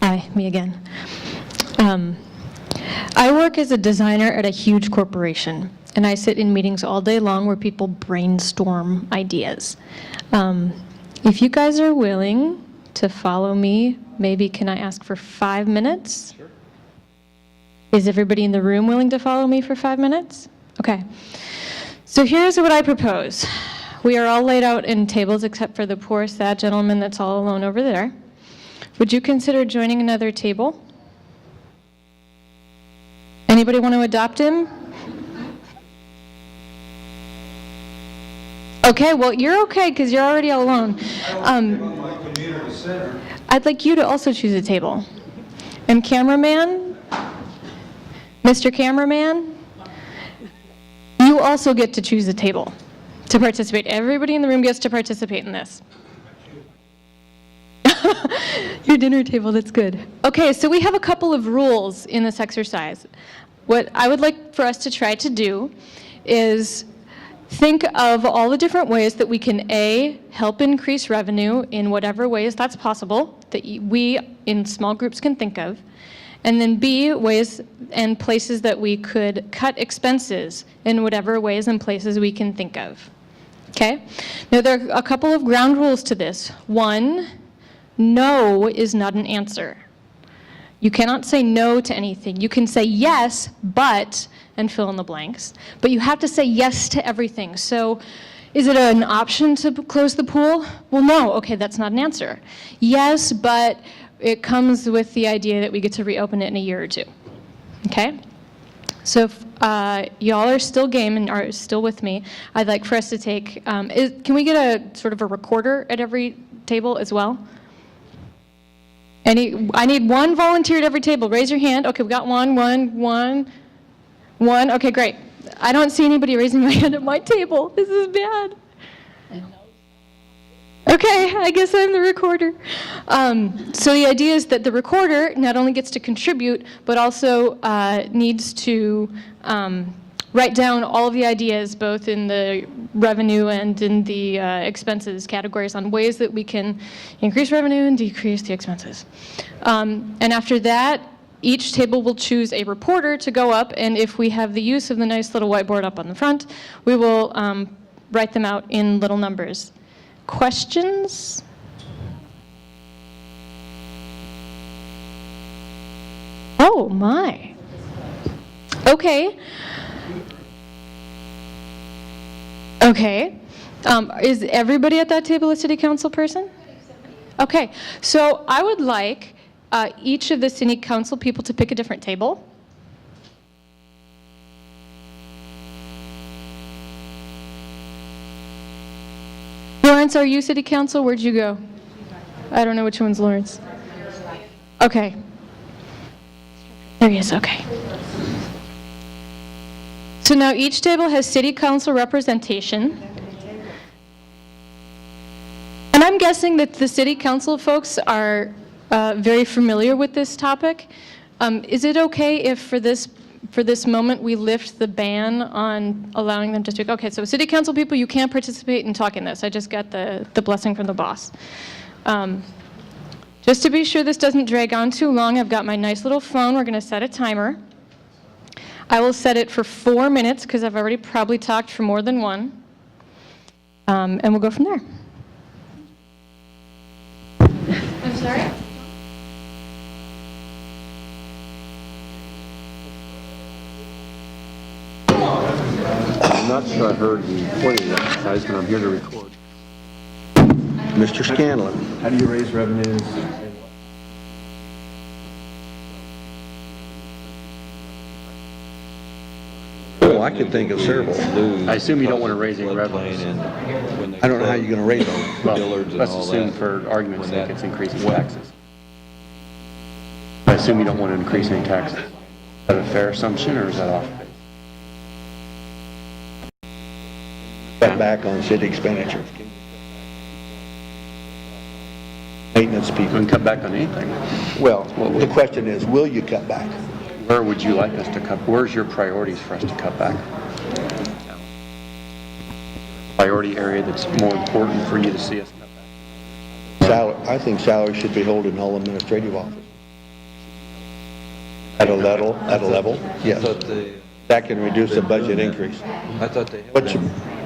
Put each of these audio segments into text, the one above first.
Hi, me again. I work as a designer at a huge corporation, and I sit in meetings all day long where people brainstorm ideas. If you guys are willing to follow me, maybe can I ask for 5 minutes? Sure. Is everybody in the room willing to follow me for 5 minutes? Okay. So here's what I propose. We are all laid out in tables except for the poor, sad gentleman that's all alone over there. Would you consider joining another table? Anybody want to adopt him? Okay, well, you're okay because you're already all alone. I'd like you to also choose a table. And cameraman, Mr. Cameraman, you also get to choose a table to participate. Everybody in the room gets to participate in this. Your dinner table, that's good. Okay, so we have a couple of rules in this exercise. What I would like for us to try to do is think of all the different ways that we can, A, help increase revenue in whatever ways that's possible, that we in small groups can think of, and then B, ways and places that we could cut expenses in whatever ways and places we can think of. Okay? Now, there are a couple of ground rules to this. One, no is not an answer. You cannot say no to anything. You can say yes, but, and fill in the blanks. But you have to say yes to everything. So is it an option to close the pool? Well, no. Okay, that's not an answer. Yes, but it comes with the idea that we get to reopen it in a year or two. Okay? So if y'all are still game and are still with me, I'd like for us to take, can we get a sort of a recorder at every table as well? I need one volunteer at every table. Raise your hand. Okay, we got one. Okay, great. I don't see anybody raising my hand at my table. This is bad. Okay, I guess I'm the recorder. So the idea is that the recorder not only gets to contribute, but also needs to write down all of the ideas, both in the revenue and in the expenses categories, on ways that we can increase revenue and decrease the expenses. And after that, each table will choose a reporter to go up, and if we have the use of the nice little whiteboard up on the front, we will write them out in little numbers. Questions? Oh, my. Okay. Okay. Is everybody at that table a city council person? Okay. So I would like each of the city council people to pick a different table. Lawrence, are you city council? Where'd you go? I don't know which one's Lawrence. Okay. There he is. Okay. So now each table has city council representation. And I'm guessing that the city council folks are very familiar with this topic. Is it okay if for this moment we lift the ban on allowing them to speak? Okay, so city council people, you can't participate and talk in this. I just got the blessing from the boss. Just to be sure this doesn't drag on too long, I've got my nice little phone. We're going to set a timer. I will set it for 4 minutes because I've already probably talked for more than one. And we'll go from there. I'm sorry? I'm not sure I heard the recording exercise, but I'm here to record. Mr. Scanlon. How do you raise revenues? Oh, I could think of several. I assume you don't want to raise any revenues. I don't know how you're going to raise them. Well, let's assume for argument's sake it's increasing taxes. I assume you don't want to increase any taxes. Is that a fair assumption, or is that off base? Cut back on city expenditure. Maintenance You people. can cut back on anything. Well, the question is, will you cut back? Where would you like us to cut? Where's your priorities for us to cut back? Priority area that's more important for you to see us cut back? I think salary should be held in all administrative office. At a level, yes. I thought That can reduce the budget increase. I thought they. But you,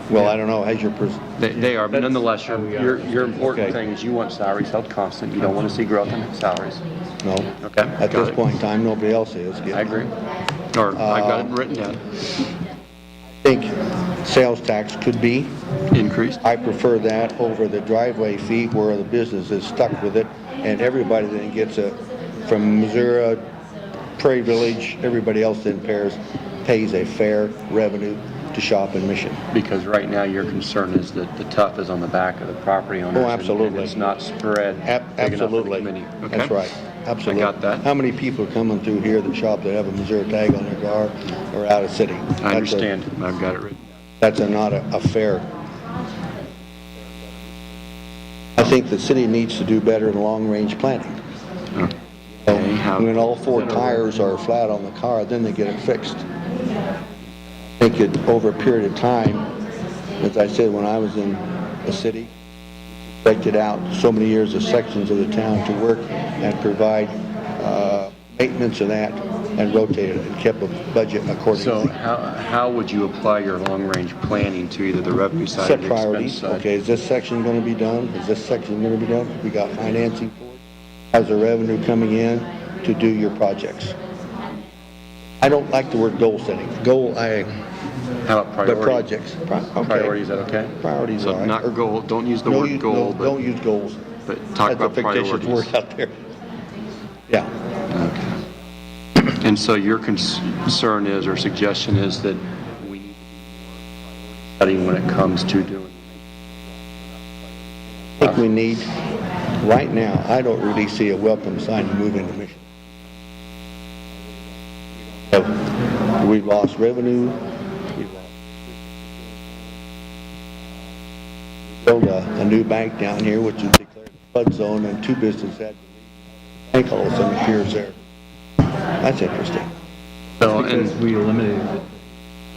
well, I don't know, has your, They are, but nonetheless, your important Okay. thing is you want salaries held constant. You don't want to see growth in salaries. no. Okay, At got this it. point in time, nobody else is. I agree. Or I've got it written down. I think sales tax could be. Increased. I prefer that over the driveway fee where the business is stuck with it, and everybody then gets from Missouri, Prairie Village, everybody else then pays a fair revenue to shop in Mission. Because right now your concern is that the tough is on the back of the property owners. Oh, absolutely. And it's not spread big enough for the Absolutely. committee. Okay. That's right, absolutely. I got that. How many people are coming through here that shop that have a Missouri tag on their car or out of city? I understand. I've got it written. That's not a fair. I think the city needs to do better in long-range planning. Okay, how- When all four tires are flat on the car, then they get it fixed. I think it, over a period of time, as I said, when I was in the city, projected out so many years of sections of the town to work and provide maintenance of that and rotated it and kept a budget So accordingly. how would you apply your long-range planning to either the revenue side or Set the expense priorities. side? Okay, is this section going to be done? Is this section going to be done? We got financing for it. How's the revenue coming in to do your projects? I don't like the word goal setting. Goal, How about but priority? projects. Okay. Priority, is that okay? Priorities, So all right. not goal, don't use the No, word goal, Don't use goals. but talk about That's a fictitious priorities. word out there. Yeah. And so your concern is, or suggestion is that we need to be more studying when it comes to doing. I think we need, right now, I don't really see a welcome sign to move into Mission. We've lost revenue. We've built a new bank down here, which is declared a flood zone, and two businesses had to leave. Bank all of a sudden appears there. That's interesting. So, Because and we eliminated it.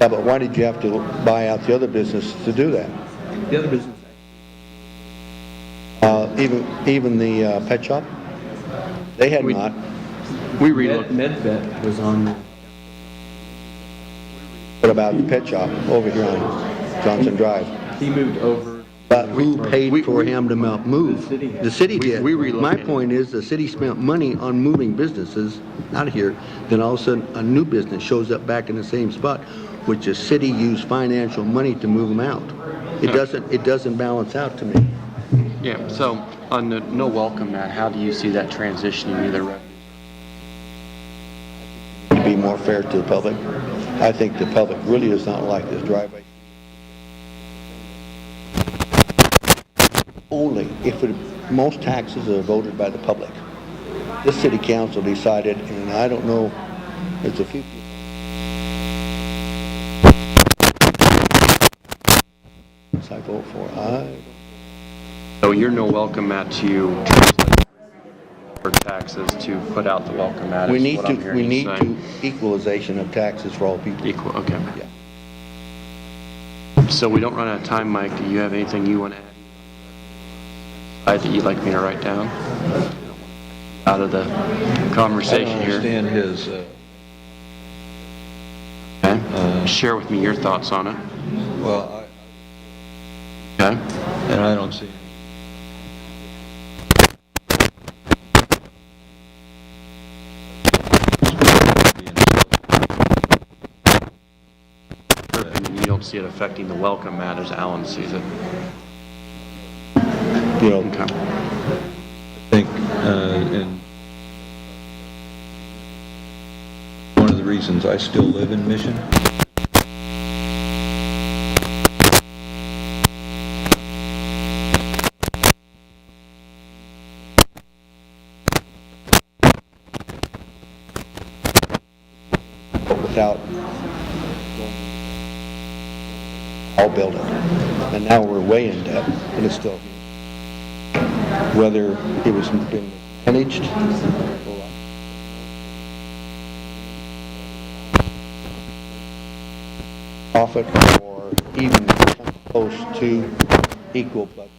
Yeah, but why did you have to buy out the other business to do that? The other business. Even the pet shop? They had not. we relooked. MedVet was on. What about the pet shop over here on Johnson Drive? He moved over. But who paid we- for him to move? The city. The city did. we My relocated. point is, the city spent money on moving businesses out of here, then all of a sudden, a new business shows up back in the same spot, which the city used financial money to move them out. It doesn't balance out to me. Yeah, so on the no welcome mat, how do you see that transitioning either revenue? To be more fair to the public. I think the public really does not like this driveway. Only if most taxes are voted by the public. This city council decided, and I don't know, it's a 50. I vote for, So you're no welcome mat to translate for taxes to put out the welcome mat we is need what to, I'm hearing we you need say. to equalization of taxes for all people. Equal, okay. Yeah. So we don't run out of time, Mike. Do you have anything you want to add that you'd like me to write down? Out of the conversation here. understand his, Okay. Share with me your thoughts on it. well, Okay. and I don't see. And you don't see it affecting the welcome mat as Alan sees it. You know, Okay. I think, and one of the reasons I still live in Mission. without, I'll build it. And now we're way in debt, and it's still, whether it was been managed, profit, or even close to equal budget.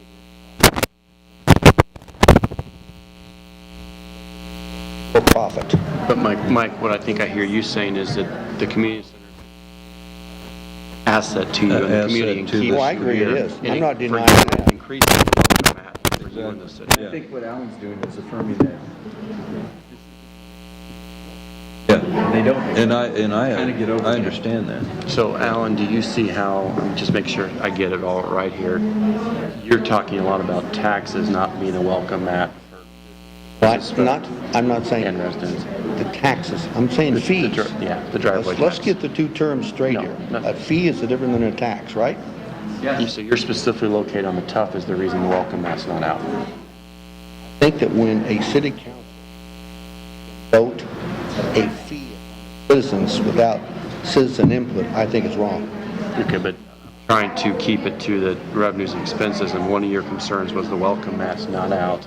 for profit. But Mike, what I think I hear you saying is that the community center asset to you and the Asset community and to keeps Well, I agree it your- is. and I'm not for denying you, that. Increasing the welcome mat for you in the city. Yeah. I think what Alan's doing is affirming that Yeah, they don't. and I Kinda get over I that. understand that. So Alan, do you see how, just make sure I get it all right here, you're talking a lot about taxes not being a welcome mat I'm not saying and residents. the taxes, I'm saying fees. Yeah, the driveway tax. Let's get the two terms straight No, here. no. A fee is different than a tax, right? So you're specifically located on the tough is the reason the welcome mat's not out. I think that when a city council vote a fee on citizens without citizen input, I think it's wrong. Okay, but trying to keep it to the revenues and expenses, and one of your concerns was the welcome mat's not out.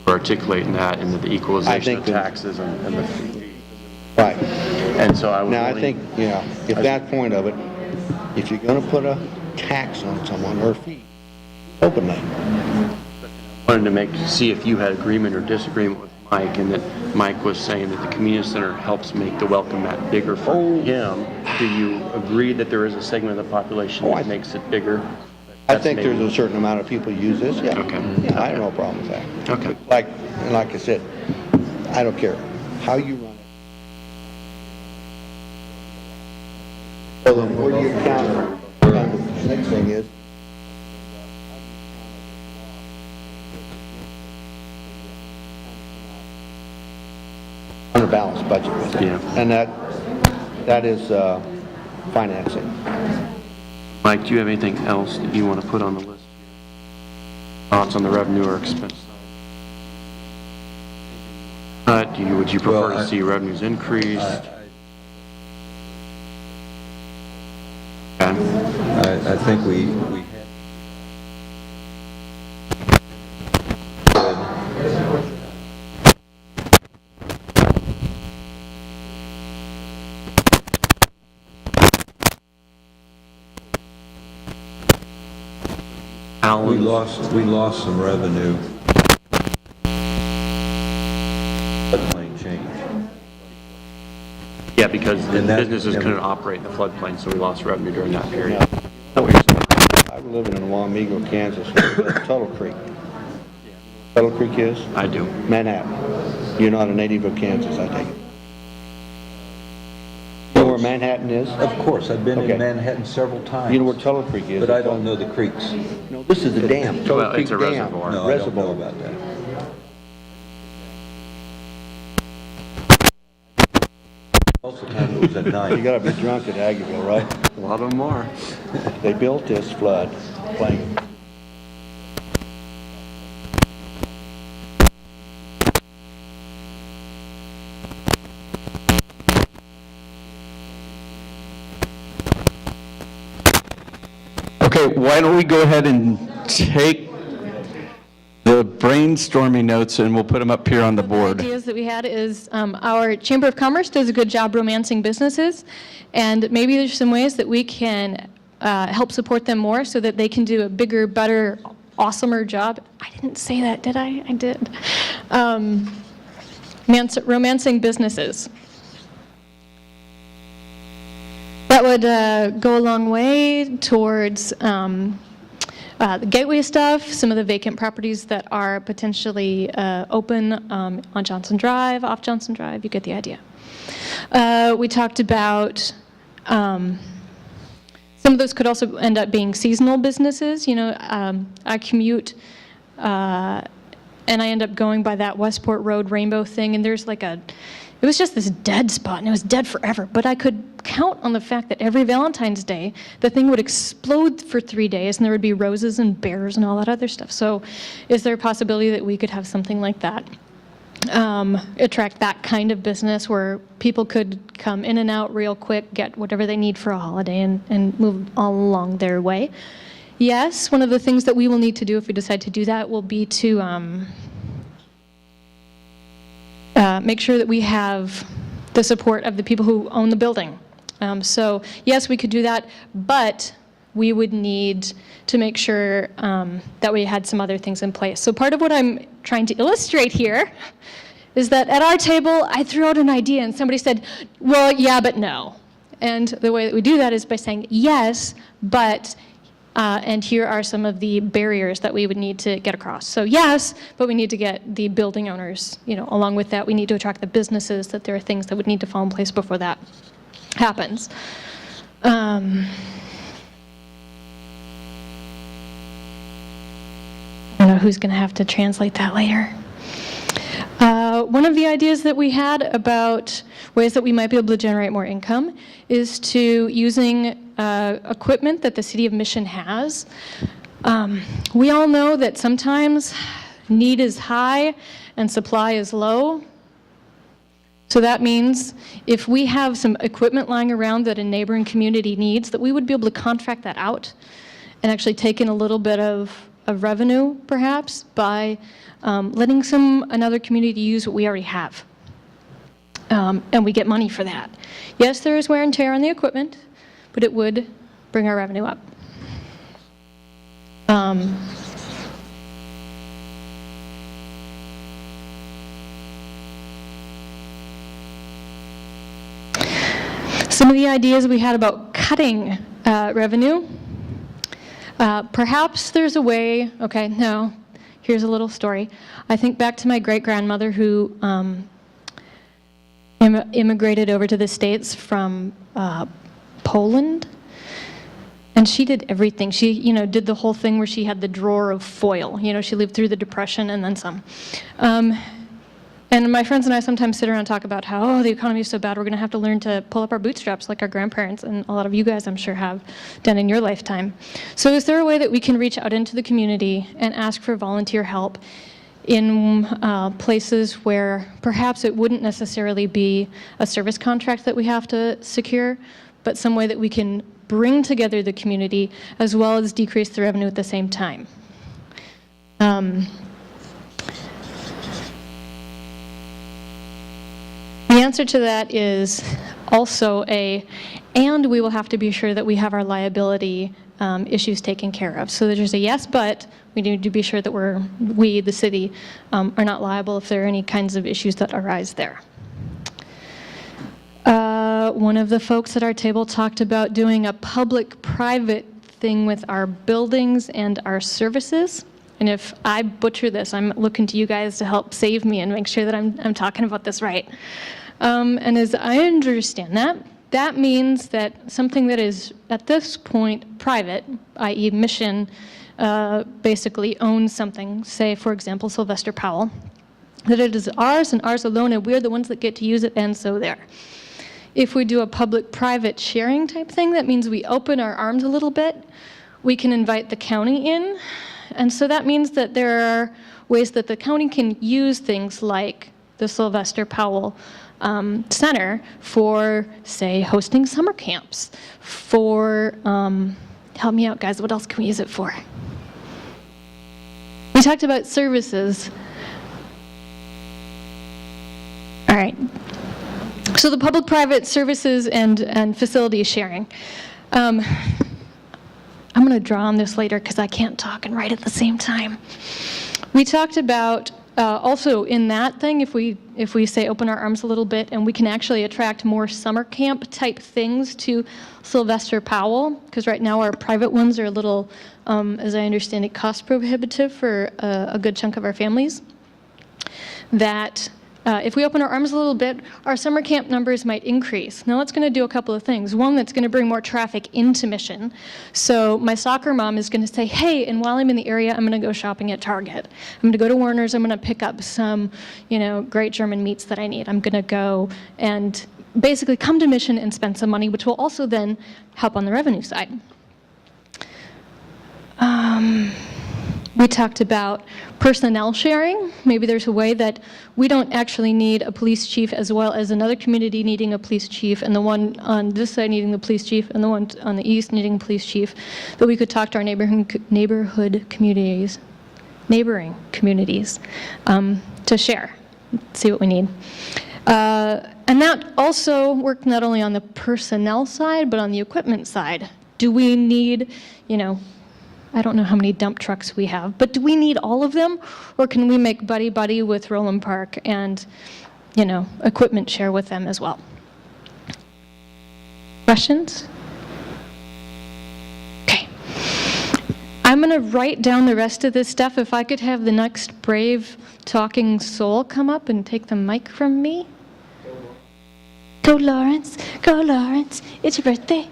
We're articulating that and the equalization think of that- taxes and the fee. Right. And so I would Now, I really- think, if that point of it, if you're gonna put a tax on someone or a fee, openly. wanted to see if you had agreement or disagreement with Mike, and that Mike was saying that the community center helps make the welcome mat bigger for him. Do you agree that there is a segment of the population I- that makes it bigger? I think there's a certain amount of people use this, yeah. Okay. Yeah, I have no problem with that. Okay. Like I said, I don't care how you run it. So then where do you count? And the next thing is, under balanced budget with it. Yeah. And that is financing. Mike, do you have anything else that you want to put on the list? Thoughts on the revenue or expense side? Would you prefer Well, to see revenues increase? Okay. I think we Alan, we lost some revenue. Floodplain change. yeah, because the And that- businesses and- couldn't operate in the floodplain, so we lost revenue during that period. Yeah. Is that what you're saying? I was living in Wamego, Kansas, Tuttle Creek. Tuttle Creek is? I do. Manhattan. You're not a native of Kansas, I take it. You know where Manhattan is? Of course, I've been Okay. in Manhattan several times. You know where Tuttle Creek is? But I don't know the creeks. No, this is the dam, Tuttle Well, Creek it's a Dam. reservoir. No, I don't know Reservoir. about that. Most of the time it was at You night. gotta be drunk at Aggieville, right? A lot of them are. They built this flood plain. Okay, why don't we go ahead and take the brainstorming notes and we'll put them up here on the board. Ideas that we had is our Chamber of Commerce does a good job romancing businesses, and maybe there's some ways that we can help support them more so that they can do a bigger, better, awesomer job. I didn't say that, did I? I did. Romancing businesses. That would go a long way towards the gateway stuff, some of the vacant properties that are potentially open on Johnson Drive, off Johnson Drive, you get the idea. We talked about some of those could also end up being seasonal businesses. You know, I commute and I end up going by that Westport Road Rainbow thing, and there's like it was just this dead spot, and it was dead forever. But I could count on the fact that every Valentine's Day, the thing would explode for 3 days, and there would be roses and bears and all that other stuff. So is there a possibility that we could have something like that? Attract that kind of business where people could come in and out real quick, get whatever they need for a holiday, and move all along their way. Yes, one of the things that we will need to do if we decide to do that will be to make sure that we have the support of the people who own the building. So yes, we could do that, but we would need to make sure that we had some other things in place. So part of what I'm trying to illustrate here is that at our table, I threw out an idea and somebody said, well, yeah, but no. And the way that we do that is by saying, yes, but, and here are some of the barriers that we would need to get across. So yes, but we need to get the building owners, along with that, we need to attract the businesses, that there are things that would need to fall in place before that happens. I don't know who's going to have to translate that later. One of the ideas that we had about ways that we might be able to generate more income is to using equipment that the City of Mission has. We all know that sometimes need is high and supply is low. So that means if we have some equipment lying around that a neighboring community needs, that we would be able to contract that out and actually take in a little bit of revenue, perhaps, by letting another community use what we already have. And we get money for that. Yes, there is wear and tear on the equipment, but it would bring our revenue up. Some of the ideas we had about cutting revenue. Perhaps there's a way, okay, no, here's a little story. I think back to my great-grandmother who immigrated over to the States from Poland. And she did everything. She, did the whole thing where she had the drawer of foil. She lived through the Depression and then some. And my friends and I sometimes sit around and talk about how, the economy is so bad, we're going to have to learn to pull up our bootstraps like our grandparents, and a lot of you guys, I'm sure, have done in your lifetime. So is there a way that we can reach out into the community and ask for volunteer help in places where perhaps it wouldn't necessarily be a service contract that we have to secure, but some way that we can bring together the community as well as decrease the revenue at the same time? The answer to that is also and we will have to be sure that we have our liability issues taken care of. So there's a yes, but we need to be sure that we, the city, are not liable if there are any kinds of issues that arise there. One of the folks at our table talked about doing a public-private thing with our buildings and our services. And if I butcher this, I'm looking to you guys to help save me and make sure that I'm talking about this right. And as I understand that means that something that is at this point private, i.e. Mission, basically owns something, say for example Sylvester Powell, that it is ours and ours alone, and we're the ones that get to use it, and so there. If we do a public-private sharing type thing, that means we open our arms a little bit. We can invite the county in, and so that means that there are ways that the county can use things like the Sylvester Powell Center for, say, hosting summer camps, for, help me out guys, what else can we use it for? We talked about services. All right. So the public-private services and facility sharing. I'm going to draw on this later because I can't talk and write at the same time. We talked about also in that thing, if we say open our arms a little bit and we can actually attract more summer camp type things to Sylvester Powell, because right now our private ones are a little, as I understand it, cost prohibitive for a good chunk of our families, that if we open our arms a little bit, our summer camp numbers might increase. Now that's going to do a couple of things. One, that's going to bring more traffic into Mission. So my soccer mom is going to say, hey, and while I'm in the area, I'm going to go shopping at Target. I'm going to go to Warner's. I'm going to pick up some, great German meats that I need. I'm going to go and basically come to Mission and spend some money, which will also then help on the revenue side. We talked about personnel sharing. Maybe there's a way that we don't actually need a police chief as well as another community needing a police chief, and the one on this side needing the police chief, and the one on the east needing a police chief, that we could talk to our neighboring communities to share, see what we need. And that also worked not only on the personnel side, but on the equipment side. Do we need, I don't know how many dump trucks we have, but do we need all of them? Or can we make buddy-buddy with Roland Park and, you know, equipment share with them as well? Questions? Okay. I'm going to write down the rest of this stuff. If I could have the next brave talking soul come up and take the mic from me. Go, Lawrence. Go, Lawrence. It's your birthday.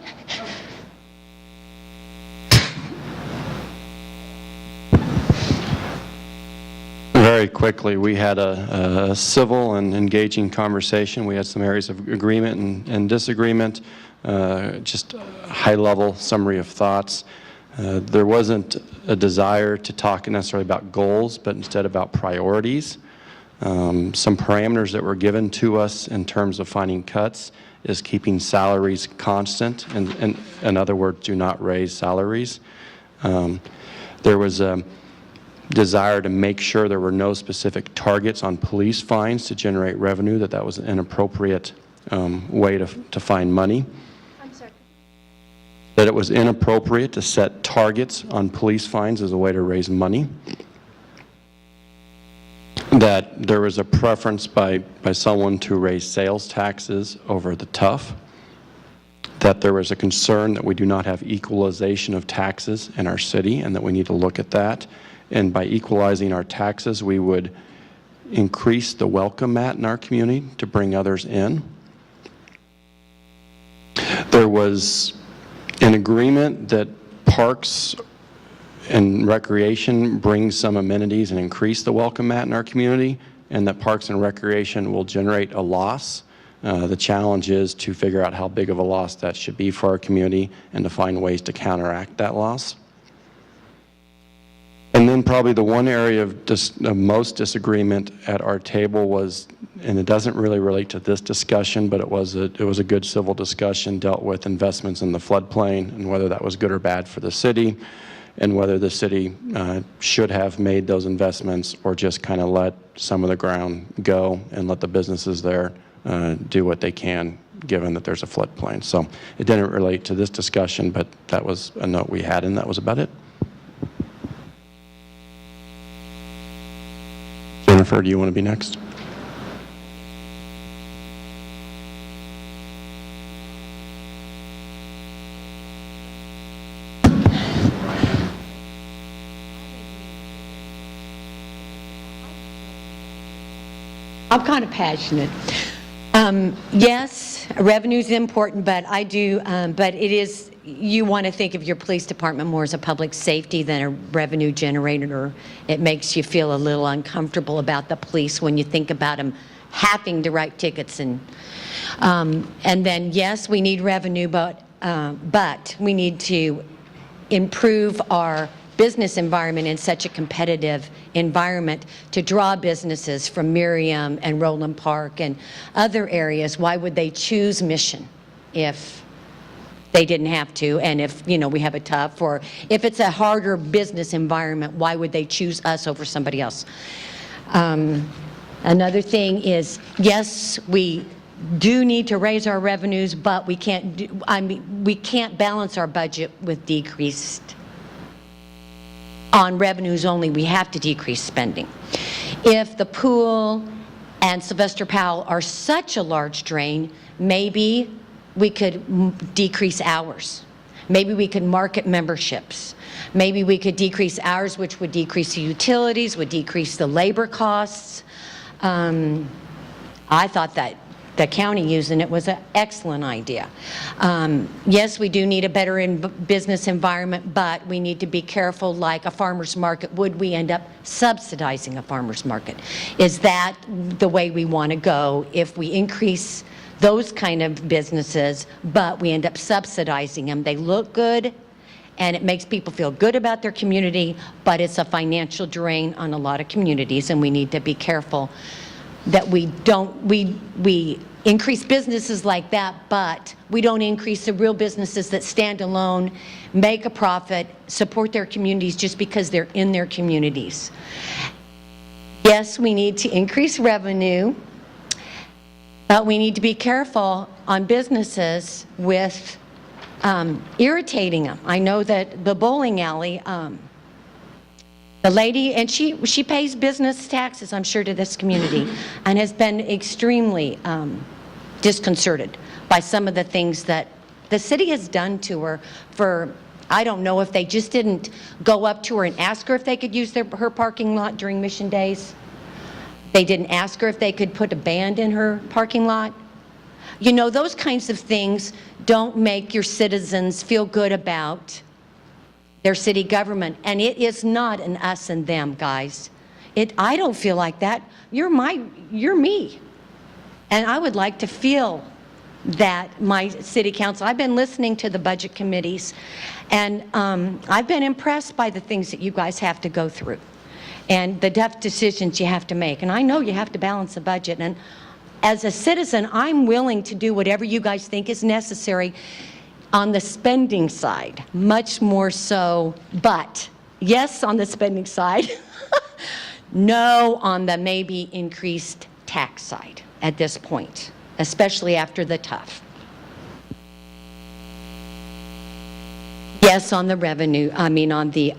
Very quickly, we had a civil and engaging conversation. We had some areas of agreement and disagreement, just a high-level summary of thoughts. There wasn't a desire to talk necessarily about goals, but instead about priorities. Some parameters that were given to us in terms of finding cuts is keeping salaries constant, and in other words, do not raise salaries. There was a desire to make sure there were no specific targets on police fines to generate revenue, that was an inappropriate way to find money. I'm sorry. That it was inappropriate to set targets on police fines as a way to raise money. That there was a preference by someone to raise sales taxes over the tough. That there was a concern that we do not have equalization of taxes in our city and that we need to look at that. And by equalizing our taxes, we would increase the welcome mat in our community to bring others in. There was an agreement that parks and recreation bring some amenities and increase the welcome mat in our community, and that parks and recreation will generate a loss. The challenge is to figure out how big of a loss that should be for our community and to find ways to counteract that loss. And then probably the one area of most disagreement at our table was, and it doesn't really relate to this discussion, but it was a good civil discussion, dealt with investments in the floodplain and whether that was good or bad for the city, and whether the city should have made those investments or just kind of let some of the ground go and let the businesses there do what they can, given that there's a floodplain. So it didn't relate to this discussion, but that was a note we had, and that was about it. Jennifer, do you want to be next? I'm kind of passionate. Yes, revenue is important, but but it is, you want to think of your police department more as a public safety than a revenue generator. It makes you feel a little uncomfortable about the police when you think about them having to write tickets. And then, yes, we need revenue, but we need to improve our business environment in such a competitive environment to draw businesses from Miriam and Roland Park and other areas. Why would they choose Mission if they didn't have to? And if, you know, we have a tough, or if it's a harder business environment, why would they choose us over somebody else? Another thing is, yes, we do need to raise our revenues, but we can't we can't balance our budget with decreased on revenues only. We have to decrease spending. If the pool and Sylvester Powell are such a large drain, maybe we could decrease hours. Maybe we could market memberships. Maybe we could decrease hours, which would decrease the utilities, would decrease the labor costs. I thought that the county using it was an excellent idea. Yes, we do need a better business environment, but we need to be careful, like a farmer's market. Would we end up subsidizing a farmer's market? Is that the way we want to go if we increase those kind of businesses, but we end up subsidizing them? They look good, and it makes people feel good about their community, but it's a financial drain on a lot of communities, and we need to be careful that we increase businesses like that, but we don't increase the real businesses that stand alone, make a profit, support their communities just because they're in their communities. Yes, we need to increase revenue, but we need to be careful on businesses with irritating them. I know that the bowling alley, the lady, and she pays business taxes, I'm sure, to this community, and has been extremely disconcerted by some of the things that the city has done to her. For, I don't know if they just didn't go up to her and ask her if they could use her parking lot during Mission Days. They didn't ask her if they could put a band in her parking lot. You know, those kinds of things don't make your citizens feel good about their city government. And it is not an us and them, guys. I don't feel like that. You're me. And I would like to feel that my city council, I've been listening to the budget committees, and I've been impressed by the things that you guys have to go through and the tough decisions you have to make. And I know you have to balance the budget. And as a citizen, I'm willing to do whatever you guys think is necessary on the spending side, much more so, but yes on the spending side, no on the maybe increased tax side at this point, especially after the tough. Yes on the revenue, on the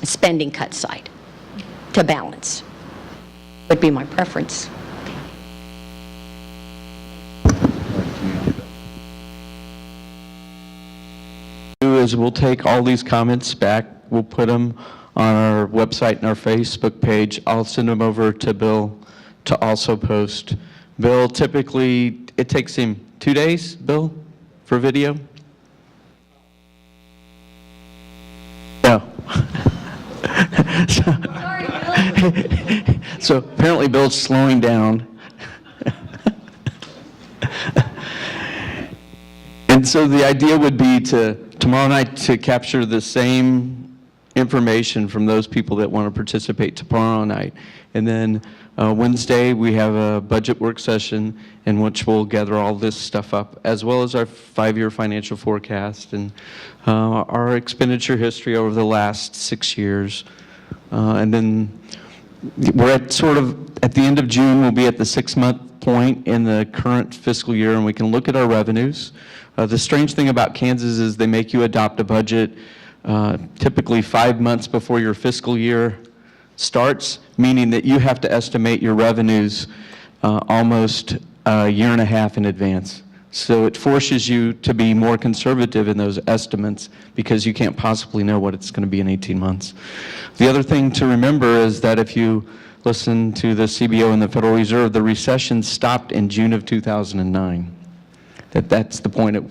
spending cut side, to balance, would be my preference. Is we'll take all these comments back, we'll put them on our website and our Facebook page. I'll send them over to Bill to also post. Bill, typically, it takes him 2 days, Bill, for video? No. So apparently Bill's slowing down. And so the idea would be tomorrow night to capture the same information from those people that want to participate tomorrow night. And then Wednesday, we have a budget work session in which we'll gather all this stuff up, as well as our 5-year financial forecast and our expenditure history over the last 6 years. And then we're at the end of June, we'll be at the 6-month point in the current fiscal year, and we can look at our revenues. The strange thing about Kansas is they make you adopt a budget typically 5 months before your fiscal year starts, meaning that you have to estimate your revenues almost a year and a half in advance. So it forces you to be more conservative in those estimates because you can't possibly know what it's going to be in 18 months. The other thing to remember is that if you listen to the CBO and the Federal Reserve, the recession stopped in June of 2009. That's the point at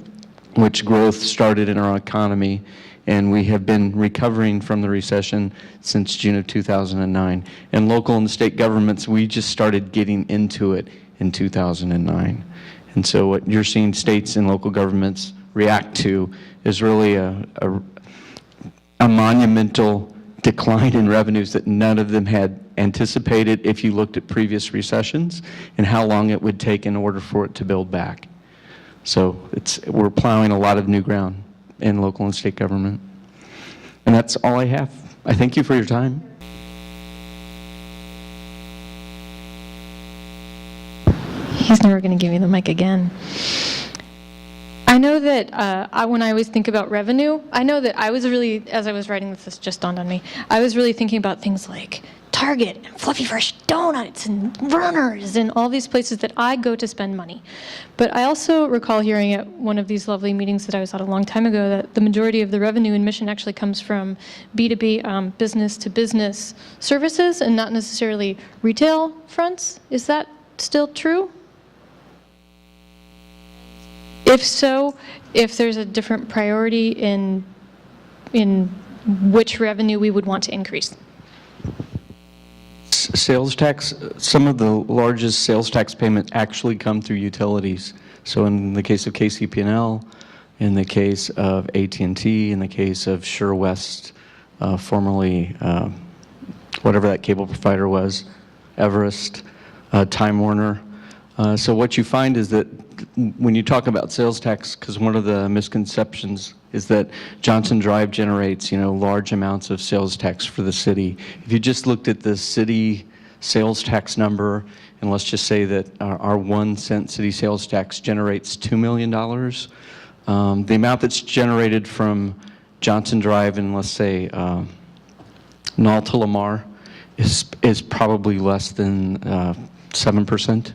which growth started in our economy, and we have been recovering from the recession since June of 2009. And local and state governments, we just started getting into it in 2009. And so what you're seeing states and local governments react to is really a monumental decline in revenues that none of them had anticipated if you looked at previous recessions and how long it would take in order for it to build back. So we're plowing a lot of new ground in local and state government. And that's all I have. I thank you for your time. He's never going to give me the mic again. I know that when I always think about revenue, I know that I was really, as I was writing this just dawned on me, I was really thinking about things like Target and Fluffy Fresh Donuts and Runners and all these places that I go to spend money. But I also recall hearing at one of these lovely meetings that I was at a long time ago that the majority of the revenue in Mission actually comes from B2B, business-to-business services and not necessarily retail fronts. Is that still true? If so, if there's a different priority in which revenue we would want to increase. Sales tax, some of the largest sales tax payments actually come through utilities. So in the case of KCP&L, in the case of AT&T, in the case of SureWest, formerly whatever that cable provider was, Everest, Time Warner. So what you find is that when you talk about sales tax, because one of the misconceptions is that Johnson Drive generates, large amounts of sales tax for the city. If you just looked at the city sales tax number, and let's just say that our 1 cent city sales tax generates $2 million, The amount that's generated from Johnson Drive and, let's say, Null to Lamar is probably less than 7%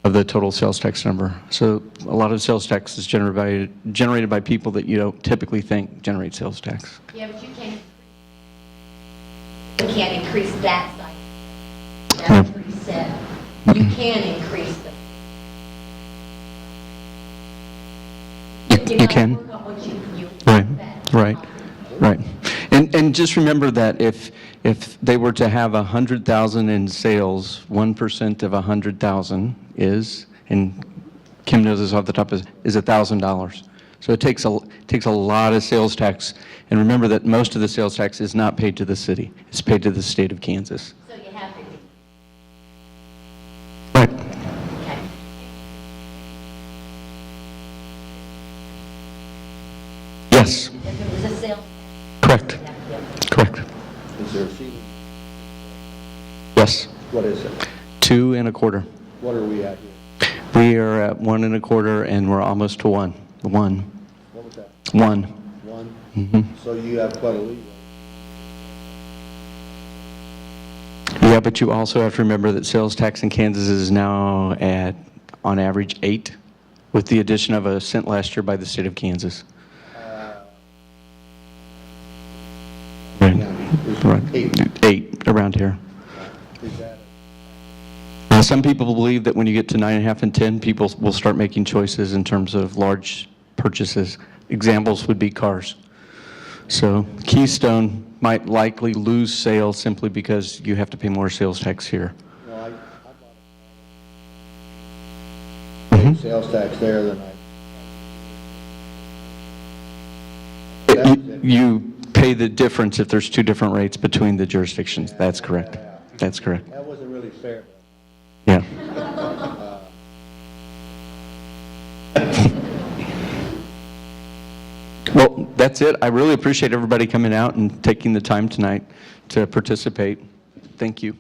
of the total sales tax number. So a lot of sales tax is generated by people that you don't typically think generate sales tax. Yeah, but you can't increase that size. Yeah. That's pretty set. You can increase them. You can. Work on what you Right, expect. right, right. And just remember that if they were to have 100,000 in sales, 1% of 100,000 is, and Kim knows this off the top, is $1,000. So it takes a lot of sales tax. And remember that most of the sales tax is not paid to the city. It's paid to the state of Kansas. So you have to, Right. okay. Yes, If it was a sale, correct, correct. Is there a ceiling? Yes, What is it? 2 1/4. What are we at here? We are at 1 1/4 and we're almost to 1. 1. What was that? 1. 1? Mhm. So you have quite a leeway. Yeah, but you also have to remember that sales tax in Kansas is now at, on average, 8, with the addition of a cent last year by the state of Kansas. Right, right. 8, around here. Is that, Some people believe that when you get to 9.5 and 10, people will start making choices in terms of large purchases. Examples would be cars. So Keystone might likely lose sales simply because you have to pay more sales tax here. no, I bought sales tax there than You pay the difference if there's 2 different rates between the jurisdictions. That's correct. That's correct. that wasn't really fair. Yeah. Well, that's it. I really appreciate everybody coming out and taking the time tonight to participate. Thank you.